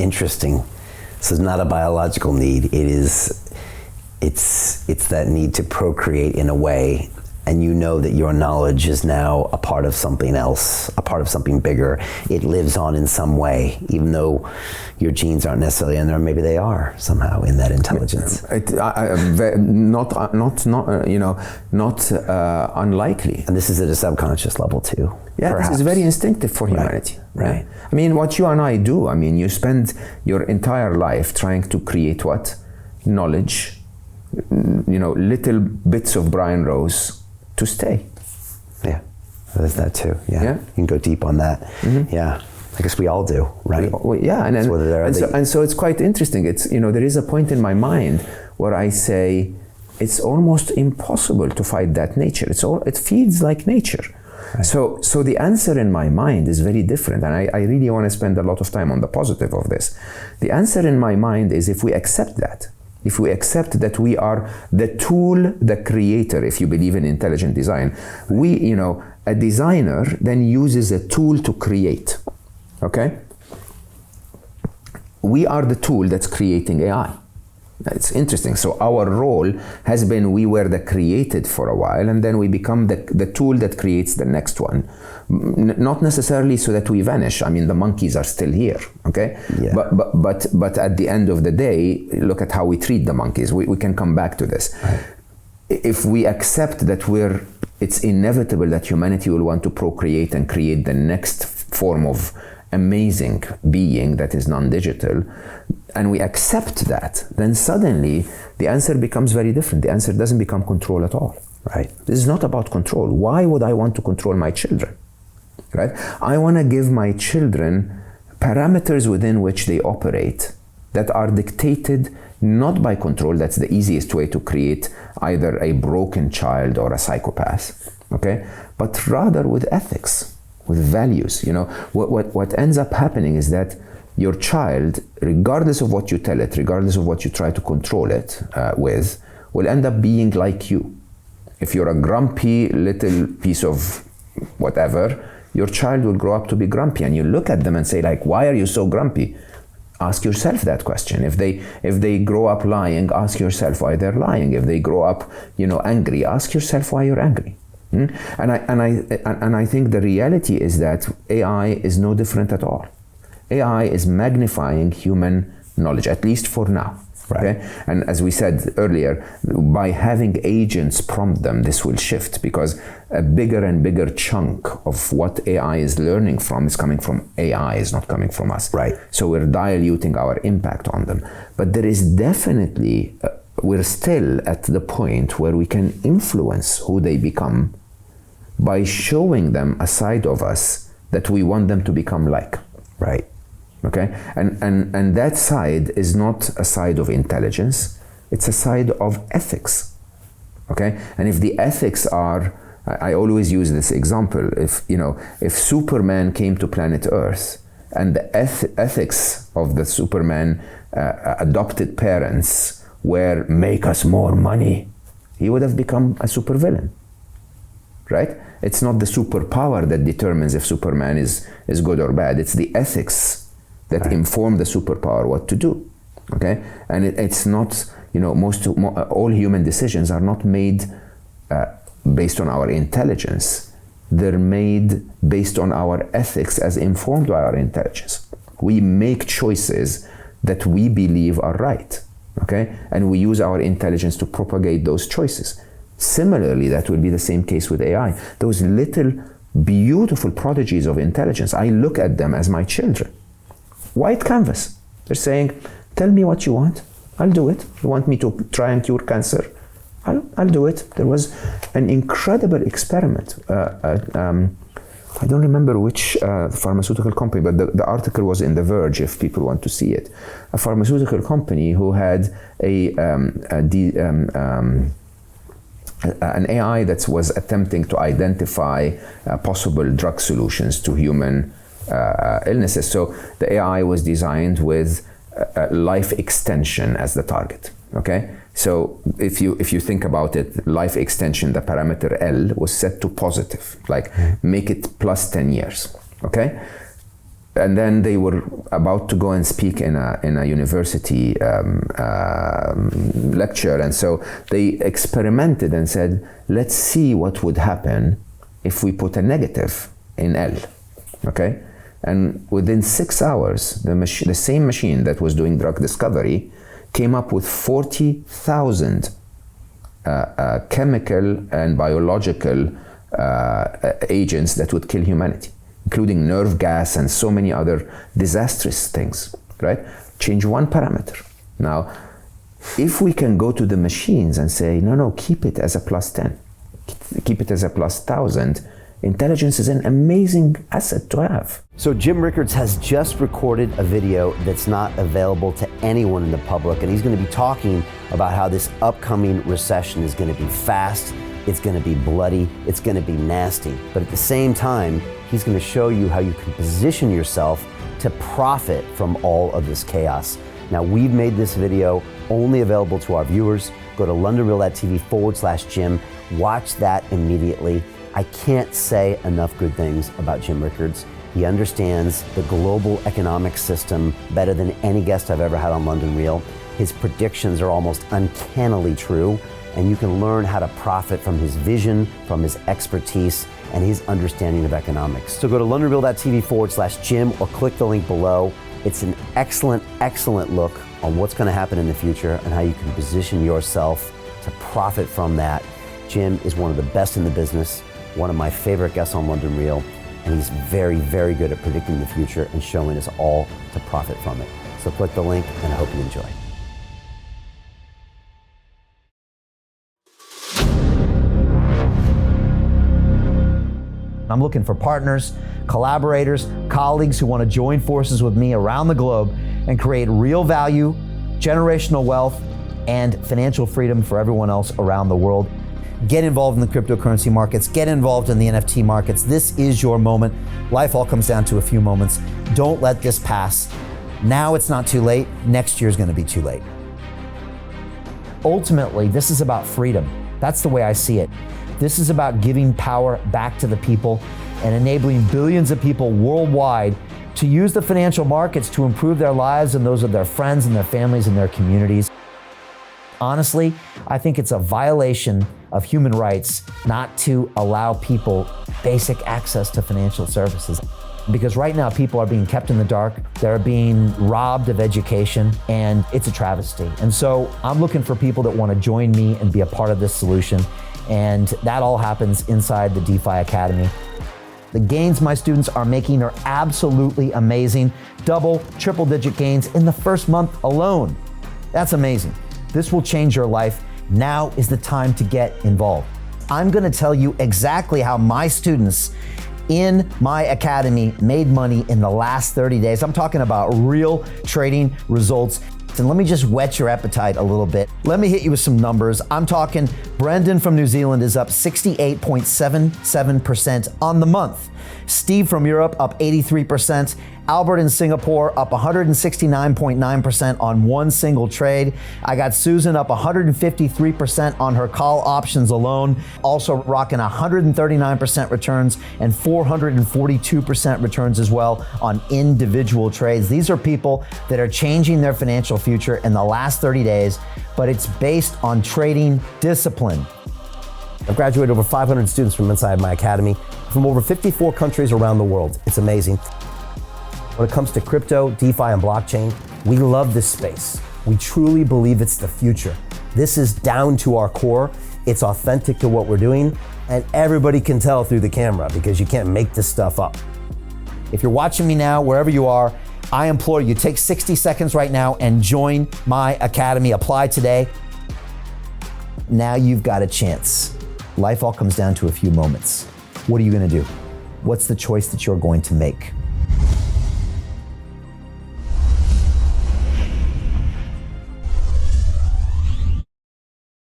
Interesting. So it's not a biological need. It's that need to procreate in a way, and you know that your knowledge is now a part of something else, a part of something bigger. It lives on in some way, even though your genes aren't necessarily in there. Maybe they are somehow in that intelligence. Not unlikely. And this is at a subconscious level too. Yeah, perhaps. This is very instinctive for humanity. Right. I mean, what you and I do, I mean, you spend your entire life trying to create what? Knowledge, little bits of Brian Rose to stay. Yeah, there's that too. Yeah, you can go deep on that. Mm-hmm. Yeah, I guess we all do, right? Yeah, and so it's quite interesting. It's there is a point in my mind where I say it's almost impossible to fight that nature. It feels like nature. Right. So the answer in my mind is very different, and I really want to spend a lot of time on the positive of this. The answer in my mind is if we accept that. If we accept that we are the tool, the creator, if you believe in intelligent design, a designer then uses a tool to create, okay? We are the tool that's creating AI. It's interesting. So our role has been we were the created for a while, and then we become the tool that creates the next one. Not necessarily so that we vanish. I mean, the monkeys are still here, okay? Yeah. But at the end of the day, look at how we treat the monkeys. We can come back to this. Right. If we accept that it's inevitable that humanity will want to procreate and create the next form of amazing being that is non-digital, and we accept that, then suddenly the answer becomes very different. The answer doesn't become control at all. Right. This is not about control. Why would I want to control my children? Right? I want to give my children parameters within which they operate that are dictated not by control. That's the easiest way to create either a broken child or a psychopath, okay? But rather with ethics, with values. What ends up happening is that your child, regardless of what you tell it, regardless of what you try to control it with, will end up being like you. If you're a grumpy little piece of whatever, your child will grow up to be grumpy, and you look at them and say, like, why are you so grumpy? Ask yourself that question. If they grow up lying, ask yourself why they're lying. If they grow up, angry, ask yourself why you're angry. And I think the reality is that AI is no different at all. AI is magnifying human knowledge, at least for now. Right. Okay? And as we said earlier, by having agents prompt them, this will shift, because a bigger and bigger chunk of what AI is learning from is coming from AI, is not coming from us. Right. So we're diluting our impact on them. But there is definitely, we're still at the point where we can influence who they become by showing them a side of us that we want them to become like. Right. Okay, and that side is not a side of intelligence, it's a side of ethics. Okay, and if the ethics are, I always use this example, if Superman came to planet Earth and the ethics of the Superman adopted parents were make us more money, he would have become a supervillain, right? It's not the superpower that determines if Superman is good or bad, it's the ethics that inform the superpower what to do, okay? And it's not, all human decisions are not made based on our intelligence. They're made based on our ethics as informed by our intelligence. We make choices that we believe are right, okay? And we use our intelligence to propagate those choices. Similarly, that will be the same case with AI. Those little beautiful prodigies of intelligence, I look at them as my children. White canvas. They're saying, tell me what you want. I'll do it. You want me to try and cure cancer? I'll do it. There was an incredible experiment. I don't remember which pharmaceutical company, but the article was in The Verge if people want to see it. A pharmaceutical company who had an AI that was attempting to identify possible drug solutions to human illnesses. So the AI was designed with life extension as the target. Okay, so if you think about it, life extension, the parameter L was set to positive, like make it plus 10 years. Okay, And then they were about to go and speak in a university lecture, and so they experimented and said, let's see what would happen if we put a negative in L, okay? And within 6 hours, the same machine that was doing drug discovery came up with 40,000 chemical and biological agents that would kill humanity, including nerve gas and so many other disastrous things, right? Change one parameter. Now, if we can go to the machines and say, no, keep it as a +10, keep it as a +1000, intelligence is an amazing asset to have. So Jim Rickards has just recorded a video that's not available to anyone in the public, and he's going to be talking about how this upcoming recession is going to be fast, it's going to be bloody, it's going to be nasty. But at the same time, he's going to show you how you can position yourself to profit from all of this chaos. Now, we've made this video only available to our viewers. Go to londonreal.tv/Jim. Watch that immediately. I can't say enough good things about Jim Rickards. He understands the global economic system better than any guest I've ever had on London Real. His predictions are almost uncannily true, and you can learn how to profit from his vision, from his expertise, and his understanding of economics. So go to londonreal.tv/Jim or click the link below. It's an excellent, excellent look on what's going to happen in the future and how you can position yourself to profit from that. Jim is one of the best in the business, one of my favorite guests on London Real, and he's very, very good at predicting the future and showing us all to profit from it. So click the link, and I hope you enjoy. I'm looking for partners, collaborators, colleagues who want to join forces with me around the globe and create real value, generational wealth, and financial freedom for everyone else around the world. Get involved in the cryptocurrency markets, get involved in the NFT markets. This is your moment. Life all comes down to a few moments. Don't let this pass. Now it's not too late. Next year's going to be too late. Ultimately, this is about freedom. That's the way I see it. This is about giving power back to the people and enabling billions of people worldwide to use the financial markets to improve their lives and those of their friends and their families and their communities. Honestly, I think it's a violation of human rights not to allow people basic access to financial services. Because right now people are being kept in the dark, they're being robbed of education, and it's a travesty. And so I'm looking for people that want to join me and be a part of this solution. And that all happens inside the DeFi Academy. The gains my students are making are absolutely amazing. Double, triple digit gains in the first month alone. That's amazing. This will change your life. Now is the time to get involved. I'm going to tell you exactly how my students in my academy made money in the last 30 days. I'm talking about real trading results. And let me just whet your appetite a little bit. Let me hit you with some numbers. I'm talking Brendan from New Zealand is up 68.77% on the month. Steve from Europe up 83%. Albert in Singapore up 169.9% on one single trade. I got Susan up 153% on her call options alone, also rocking 139% returns and 442% returns as well on individual trades. These are people that are changing their financial future in the last 30 days, but it's based on trading discipline. I've graduated over 500 students from inside my academy from over 54 countries around the world. It's amazing. When it comes to crypto, DeFi, and blockchain, we love this space. We truly believe it's the future. This is down to our core. It's authentic to what we're doing, and everybody can tell through the camera because you can't make this stuff up. If you're watching me now, wherever you are, I implore you, take 60 seconds right now and join my academy. Apply today. Now you've got a chance. Life all comes down to a few moments. What are you going to do? What's the choice that you're going to make?